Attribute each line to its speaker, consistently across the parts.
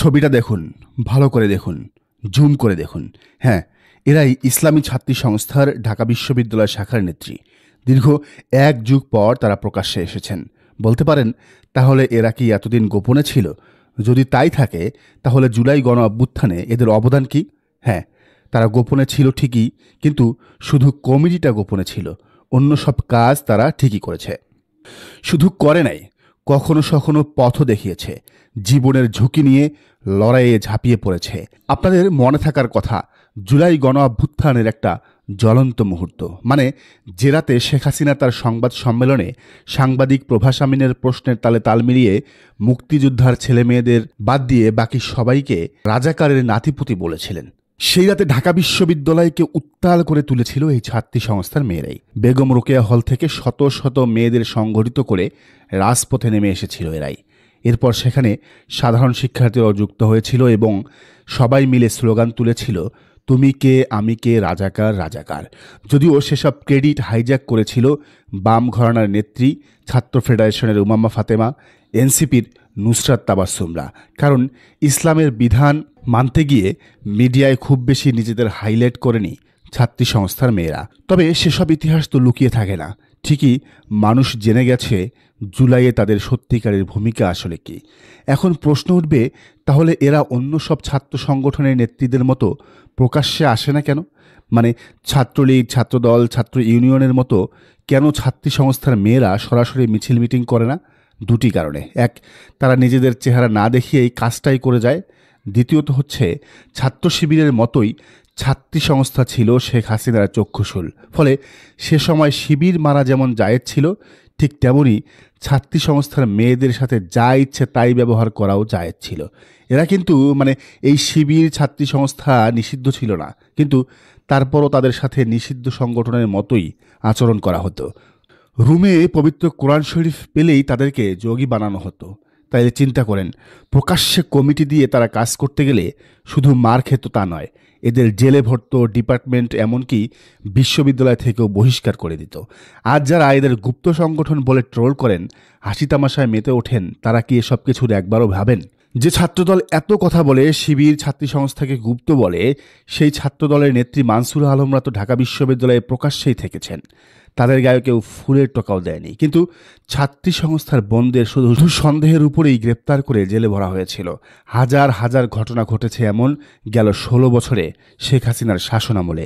Speaker 1: ছবিটা দেখুন, ভালো করে দেখুন, জুম করে দেখুন। হ্যাঁ, এরাই ইসলামী ছাত্রী সংস্থার ঢাকা বিশ্ববিদ্যালয় শাখার নেত্রী। দীর্ঘ 1 যুগ পর তারা প্রকাশ্যে এসেছেন। বলতে পারেন, তাহলে এরা কি এতদিন গোপনে ছিল? যদি তাই থাকে, তাহলে জুলাই গণ অভ্যুত্থানে এদের অবদান কি? হ্যাঁ, তারা গোপনে ছিল ঠিকই, কিন্তু শুধু কমিটিটা গোপনে ছিল। অন্য সব কাজ তারা ঠিকই করেছে। শুধু করে নাই, কখনো সখনো পথও দেখিয়েছে, জীবনের ঝুঁকি নিয়ে লড়াইয়ে ঝাঁপিয়ে পড়েছে। আপনাদের মনে থাকার কথা, জুলাই গণ অভ্যুত্থানের একটা জ্বলন্ত মুহূর্ত, মানে যে রাতে শেখ হাসিনা তার সংবাদ সম্মেলনে সাংবাদিক প্রভাস আমিনের প্রশ্নের তালে তাল মিলিয়ে মুক্তিযোদ্ধার ছেলে মেয়েদের বাদ দিয়ে বাকি সবাইকে রাজাকারের নাতিপুতি বলেছিলেন। সেই রাতে ঢাকা বিশ্ববিদ্যালয়কে উত্তাল করে তুলেছিল এই ছাত্রী সংস্থার মেয়েরাই। বেগম রোকেয়া হল থেকে শত শত মেয়েদের সংগঠিত করে রাজপথে নেমে এসেছিল এরাই। এরপর সেখানে সাধারণ শিক্ষার্থীরাও যুক্ত হয়েছিল এবং সবাই মিলে স্লোগান তুলেছিল, তুমি কে, আমি কে, রাজাকার রাজাকার। যদিও সেসব ক্রেডিট হাইজ্যাক করেছিল বাম ঘরানার নেত্রী, ছাত্র ফেডারেশনের উমাম্মা ফাতেমা, এনসিপির নুসরাত তাবাসসুমরা। কারণ ইসলামের বিধান মানতে গিয়ে মিডিয়ায় খুব বেশি নিজেদের হাইলাইট করেনি ছাত্রী সংস্থার মেয়েরা। তবে সেসব ইতিহাস তো লুকিয়ে থাকে না। ঠিকই মানুষ জেনে গেছে জুলাইয়ে তাদের সত্যিকারের ভূমিকা আসলে কি। এখন প্রশ্ন উঠবে, তাহলে এরা অন্য সব ছাত্র সংগঠনের নেত্রীদের মতো প্রকাশ্যে আসে না কেন? মানে ছাত্রলীগ, ছাত্রদল, ছাত্র ইউনিয়নের মতো কেন ছাত্রী সংস্থার মেয়েরা সরাসরি মিছিল মিটিং করে না? দুটি কারণে। এক, তারা নিজেদের চেহারা না দেখিয়েই কাজটাই করে যায়। দ্বিতীয়ত হচ্ছে, ছাত্র শিবিরের মতোই ছাত্রী সংস্থা ছিল শেখ হাসিনার চক্ষুশূল। ফলে সে সময় শিবির মারা যেমন জায়েজ ছিল, ঠিক তেমনই ছাত্রী সংস্থার মেয়েদের সাথে যা ইচ্ছে তাই ব্যবহার করাও জায়েজ ছিল। এরা কিন্তু এই শিবির ছাত্রী সংস্থা নিষিদ্ধ ছিল না, কিন্তু তারপরও তাদের সাথে নিষিদ্ধ সংগঠনের মতোই আচরণ করা হতো। রুমে পবিত্র কোরআন শরীফ পেলেই তাদেরকে যোগী বানানো হতো। তাইলে চিন্তা করেন, প্রকাশ্যে কমিটি দিয়ে তারা কাজ করতে গেলে শুধু মার খেত তা নয়, এদের জেলে ভরতো, ডিপার্টমেন্ট এমনকি বিশ্ববিদ্যালয় থেকেও বহিষ্কার করে দিত। আজ যারা এদের গুপ্ত সংগঠন বলে ট্রোল করেন, হাসি তামাশায় মেতে ওঠেন, তারা কি এসব কিছুর একবারও ভাবেন? যে ছাত্রদল এত কথা বলে শিবির ছাত্রী সংস্থাকে গুপ্ত বলে, সেই ছাত্রদলের নেত্রী মানসুরা আলমরা তো ঢাকা বিশ্ববিদ্যালয়ে প্রকাশ্যেই থেকেছেন। তাদের গায়ে কেউ ফুলের টোকাও দেয়নি। কিন্তু ছাত্রী সংস্থার বোনদের শুধু সন্দেহের উপরেই গ্রেপ্তার করে জেলে ভরা হয়েছিল। হাজার হাজার ঘটনা ঘটেছে এমন গেল 16 বছরে শেখ হাসিনার শাসনামলে।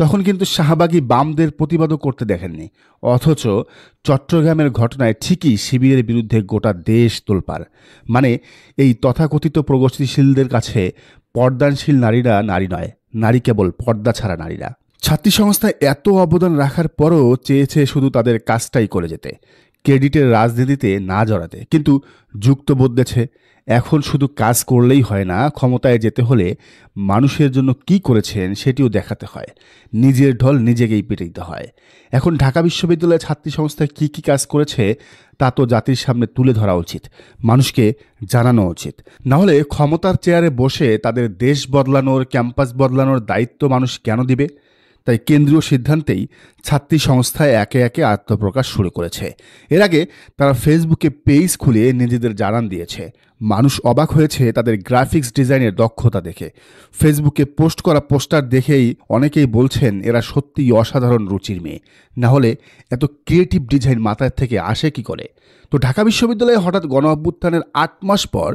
Speaker 1: তখন কিন্তু শাহবাগী বামদের প্রতিবাদও করতে দেখেননি। অথচ চট্টগ্রামের ঘটনায় ঠিকই শিবিরের বিরুদ্ধে গোটা দেশ তোলপাড়। এই তথাকথিত প্রগতিশীলদের কাছে পর্দানশীল নারীরা নারী নয়, নারী কেবল পর্দা ছাড়া নারীরা। ছাত্রী সংস্থায় এত অবদান রাখার পরও চেয়েছে শুধু তাদের কাজটাই করে যেতে, ক্রেডিটের রাজনীতিতে না জড়াতে। কিন্তু যুগ তো বদলেছে। এখন শুধু কাজ করলেই হয় না, ক্ষমতায় যেতে হলে মানুষের জন্য কি করেছেন সেটিও দেখাতে হয়। নিজের ঢল নিজেকেই পিটাইতে হয়। এখন ঢাকা বিশ্ববিদ্যালয়ের ছাত্রী সংস্থায় কী কী কাজ করেছে তা তো জাতির সামনে তুলে ধরা উচিত, মানুষকে জানানো উচিত। নাহলে ক্ষমতার চেয়ারে বসে তাদের দেশ বদলানোর, ক্যাম্পাস বদলানোর দায়িত্ব মানুষ কেন দিবে? তাই কেন্দ্রীয় সিদ্ধান্তেই ছাত্রী সংস্থায় একে একে আত্মপ্রকাশ শুরু করেছে। এর আগে তারা ফেসবুকে পেজ খুলে নিজেদের জানান দিয়েছে। মানুষ অবাক হয়েছে তাদের গ্রাফিক্স ডিজাইনের দক্ষতা দেখে। ফেসবুকে পোস্ট করা পোস্টার দেখেই অনেকেই বলছেন এরা সত্যিই অসাধারণ রুচির মেয়ে, না হলে এত ক্রিয়েটিভ ডিজাইন মাথায় থেকে আসে কি করে? তো ঢাকা বিশ্ববিদ্যালয়ে হঠাৎ গণ অভ্যুত্থানের 8 মাস পর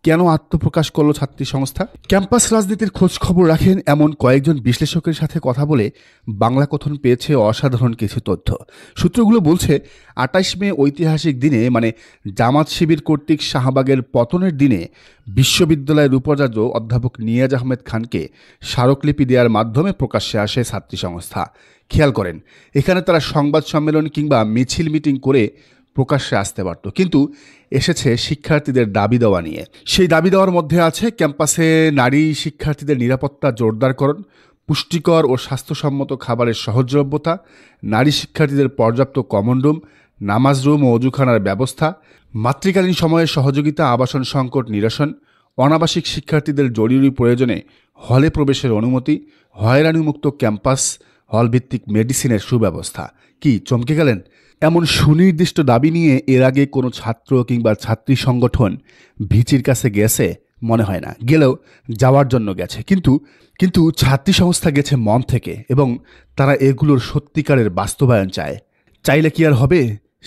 Speaker 1: কেন আত্মপ্রকাশ করলো ছাত্রী সংস্থা? ক্যাম্পাস রাজনীতির খোঁজ খবর রাখেন এমন কয়েকজন বিশ্লেষকের সাথে কথা বলে বাংলা কথন পেয়েছে অসাধারণ কিছু তথ্য। সূত্রগুলো বলছে, 28 মে ঐতিহাসিক দিনে, জামাত শিবির কর্তৃক শাহবাগের পতনের দিনে বিশ্ববিদ্যালয়ের উপাচার্য অধ্যাপক নিয়াজ আহমেদ খানকে স্মারকলিপি দেওয়ার মাধ্যমে প্রকাশ্যে আসে ছাত্রী সংস্থা। খেয়াল করেন, এখানে তারা সংবাদ সম্মেলন কিংবা মিছিল মিটিং করে প্রকাশ্যে আসতে পারত, কিন্তু এসেছে শিক্ষার্থীদের দাবি দেওয়া নিয়ে। সেই দাবি দেওয়ার মধ্যে আছে ক্যাম্পাসে নারী শিক্ষার্থীদের নিরাপত্তা জোরদারকরণ, পুষ্টিকর ও স্বাস্থ্যসম্মত খাবারের সহজলভ্যতা, নারী শিক্ষার্থীদের পর্যাপ্ত কমন রুম, নামাজ রুম ও অজুখানার ব্যবস্থা, মাতৃকালীন সময়ে সহযোগিতা, আবাসন সংকট নিরসন, অনাবাসিক শিক্ষার্থীদের জরুরি প্রয়োজনে হলে প্রবেশের অনুমতি, হয়রানিমুক্ত ক্যাম্পাস, হলভিত্তিক মেডিসিনের সুব্যবস্থা। কি চমকে গেলেন? এমন সুনির্দিষ্ট দাবি নিয়ে এর আগে কোনো ছাত্র কিংবা ছাত্রী সংগঠন ভিচির কাছে গেছে? মনে হয় না, গেলেও যাওয়ার জন্য গেছে। কিন্তু কিন্তু ছাত্রী সংস্থা গেছে মন থেকে এবং তারা এগুলোর সত্যিকারের বাস্তবায়ন চায়। চাইলে কি আর হবে?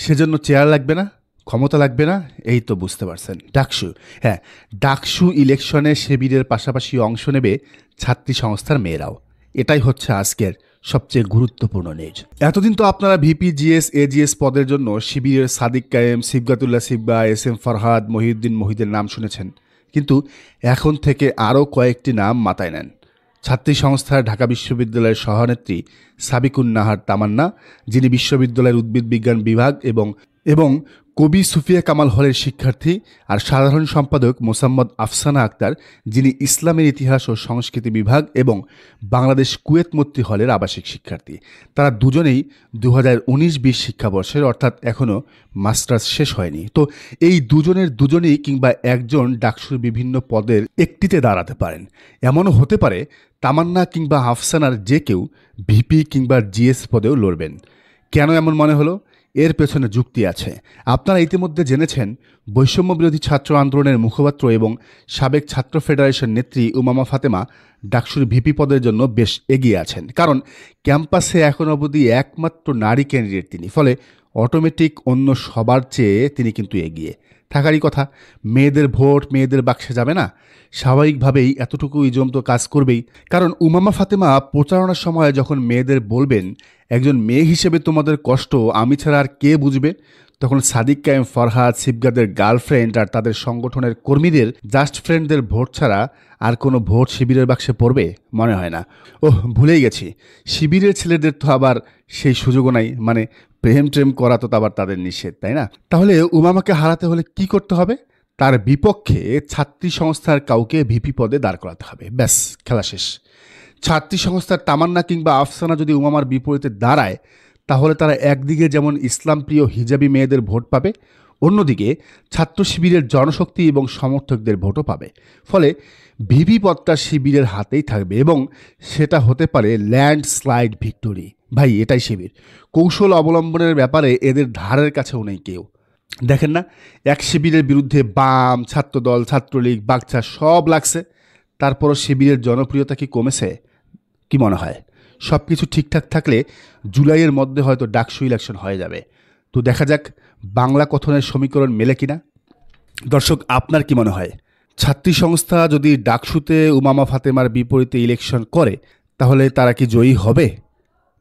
Speaker 1: সেজন্য চেয়ার লাগবে না, ক্ষমতা লাগবে না, এই তো বুঝতে পারছেন। ডাকসু, হ্যাঁ, ডাকসু ইলেকশনে শিবিরের পাশাপাশি অংশ নেবে ছাত্রী সংস্থার মেয়েরাও। এটাই হচ্ছে আজকের সবচেয়ে গুরুত্বপূর্ণ নিউজ। এতদিন তো আপনারা ভিপি, জিএস, এজিএস পদের জন্য শিবিরের সাদিক কায়েম, সিবগাতুল্লাহ সিব্বা, এস এম ফরহাদ, মহিউদ্দিন মহিদের নাম শুনেছেন। কিন্তু এখন থেকে আরও কয়েকটি নাম মাথায় নেন। ছাত্রী সংস্থার ঢাকা বিশ্ববিদ্যালয়ের সহনেত্রী সাবিকুন নাহার তামান্না, যিনি বিশ্ববিদ্যালয়ের উদ্ভিদ বিজ্ঞান বিভাগ এবং কবি সুফিয়া কামাল হলের শিক্ষার্থী, আর সাধারণ সম্পাদক মোসাম্মদ আফসানা আক্তার, যিনি ইসলামের ইতিহাস ও সংস্কৃতি বিভাগ এবং বাংলাদেশ কুয়েত মৈত্রী হলের আবাসিক শিক্ষার্থী। তারা দুজনেই 2019-20 শিক্ষাবর্ষের, অর্থাৎ এখনও মাস্টার্স শেষ হয়নি। তো এই দুজনেই কিংবা একজন ডাকসুর বিভিন্ন পদের একটিতে দাঁড়াতে পারেন। এমনও হতে পারে তামান্না কিংবা আফসানার যে কেউ ভিপি কিংবা জিএস পদেও লড়বেন। কেন এমন মনে হলো? এর পেছনে যুক্তি আছে। আপনারা ইতিমধ্যে জেনেছেন, বৈষম্য বিরোধী ছাত্র আন্দোলনের মুখপাত্র এবং সাবেক ছাত্র ফেডারেশন নেত্রী উমামা ফাতেমা ডাকসুর ভিপি পদের জন্য বেশ এগিয়ে আছেন। কারণ ক্যাম্পাসে এখন অবধি একমাত্র নারী ক্যান্ডিডেট তিনি। ফলে অটোমেটিক অন্য সবার চেয়ে তিনি কিন্তু এগিয়ে থাকারই কথা। মেয়েদের ভোট মেয়েদের বাক্সে যাবে না, স্বাভাবিকভাবেই এতটুকু ইজম তো কাজ করবেই। কারণ উমামা ফাতেমা প্রচারণার সময় যখন মেয়েদের বলবেন, একজন মেয়ে হিসেবে তোমাদের কষ্ট আমি ছাড়া আর কে বুঝবে, তখন সাদিক কায়েম, ফরহাদ, সিবগাদের গার্লফ্রেন্ড আর তাদের সংগঠনের কর্মীদের জাস্ট ফ্রেন্ডদের ভোট ছাড়া আর কোনো ভোট শিবিরের বাক্সে পড়বে? মনে হয় না। ওহ, ভুলেই গেছি, শিবিরের ছেলেদের তো আবার সেই সুযোগও নাই, মানে প্রেম করা তো আবার তাদের নিষেধ, তাই না? তাহলে উমামাকে হারাতে হলে কি করতে হবে? তার বিপক্ষে ছাত্রী সংস্থার কাউকে ভিপি পদে দাঁড় করাতে হবে। ব্যাস, খেলা শেষ। ছাত্রী সংস্থার তামান্না কিংবা আফসানা যদি উমামার বিপরীতে দাঁড়ায়, তাহলে তারা একদিকে যেমন ইসলামপ্রিয় হিজাবি মেয়েদের ভোট পাবে, অন্যদিকে ছাত্র শিবিরের জনশক্তি এবং সমর্থকদের ভোটও পাবে। ফলে ভিপি পদটা শিবিরের হাতেই থাকবে এবং সেটা হতে পারে ল্যান্ডস্লাইড ভিক্টোরি। ভাই, এটাই শিবির। কৌশল অবলম্বনের ব্যাপারে এদের ধারের কাছেও নেই কেউ। দেখেন না, এক শিবিরের বিরুদ্ধে বাম, ছাত্রদল, ছাত্রলীগ, বাগচা সব লাগছে, তারপরও শিবিরের জনপ্রিয়তা কি কমেছে? কি মনে হয়? সব কিছু ঠিকঠাক থাকলে জুলাইয়ের মধ্যে হয়তো ডাকসু ইলেকশন হয়ে যাবে। তো দেখা যাক বাংলা কথনের সমীকরণ মেলে কিনা। দর্শক, আপনার কি মনে হয়? ছাত্রী সংস্থা যদি ডাকসুতে উমামা ফাতেমার বিপরীতে ইলেকশন করে, তাহলে তারা কি জয়ী হবে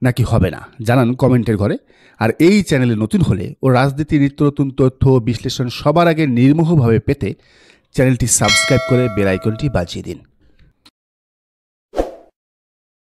Speaker 1: নাকি হবে না? জানান কমেন্টের ঘরে। আর এই চ্যানেলে নতুন হলে ও রাজনীতির নিত্য নতুন তথ্য বিশ্লেষণ সবার আগে নির্মোহভাবে পেতে চ্যানেলটি সাবস্ক্রাইব করে বেল আইকনটি বাজিয়ে দিন।